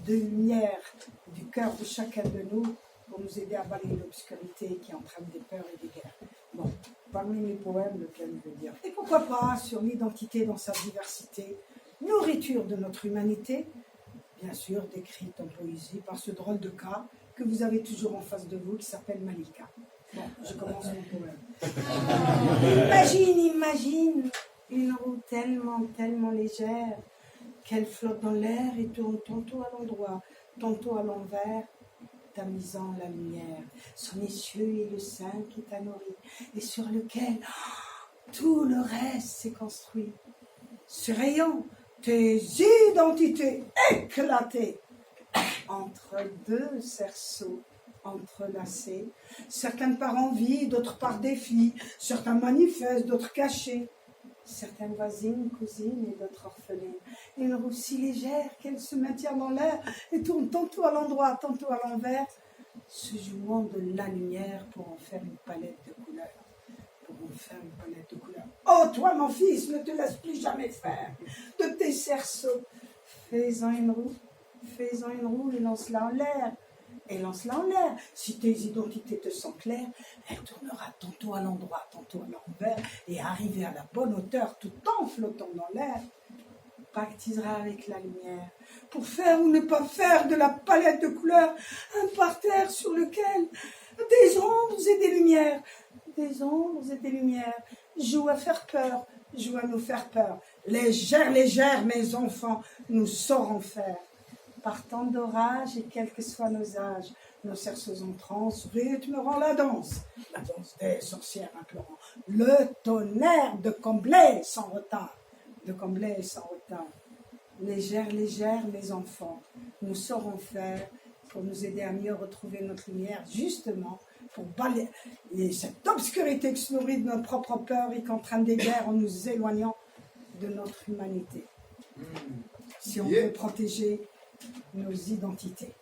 de lumière du cœur de chacun de nous pour nous aider à balayer l'obscurité qui entraîne des peurs et des guerres. Bon, parmi mes poèmes, lequel je veux dire. Et pourquoi pas sur l'identité dans sa diversité, nourriture de notre humanité, bien sûr décrite en poésie par ce drôle de cas que vous avez toujours en face de vous qui s'appelle Malika. Bon, je commence mon poème. Imagine une roue tellement légère qu'elle flotte dans l'air et tourne tantôt à l'endroit, tantôt à l'envers, tamisant la lumière. Son essieu est le sein qui t'a nourri et sur lequel tout le reste s'est construit. Ce rayon, tes identités éclatées entre deux cerceaux entrelacés, certaines par envie, d'autres par défi, certains manifestent, d'autres cachés, certaines voisines, cousines et d'autres orphelines. Une roue si légère qu'elle se maintient dans l'air et tourne tantôt à l'endroit, tantôt à l'envers, se jouant de la lumière pour en faire une palette de couleurs. Oh, toi, mon fils, ne te laisse plus jamais faire de tes cerceaux. Fais-en une roue et lance-la en l'air. Et lance-la en l'air. Si tes identités te sont claires, elle tournera tantôt à l'endroit, tantôt à l'envers, et arriver à la bonne hauteur tout en flottant dans l'air, pactisera avec la lumière pour faire ou ne pas faire de la palette de couleurs un parterre sur lequel des ombres et des lumières jouent à faire peur, jouent à nous faire peur. Légère, mes enfants, nous saurons faire. Par temps d'orage et quels que soient nos âges, nos cerceaux en transe rythmeront la danse des sorcières implorant le tonnerre de combler sans retard, Légère, mes enfants, nous saurons faire pour nous aider à mieux retrouver notre lumière, justement, pour balayer cette obscurité qui se nourrit de notre propre peur et qui entraîne des guerres en nous éloignant de notre humanité. Si on veut protéger nos identités.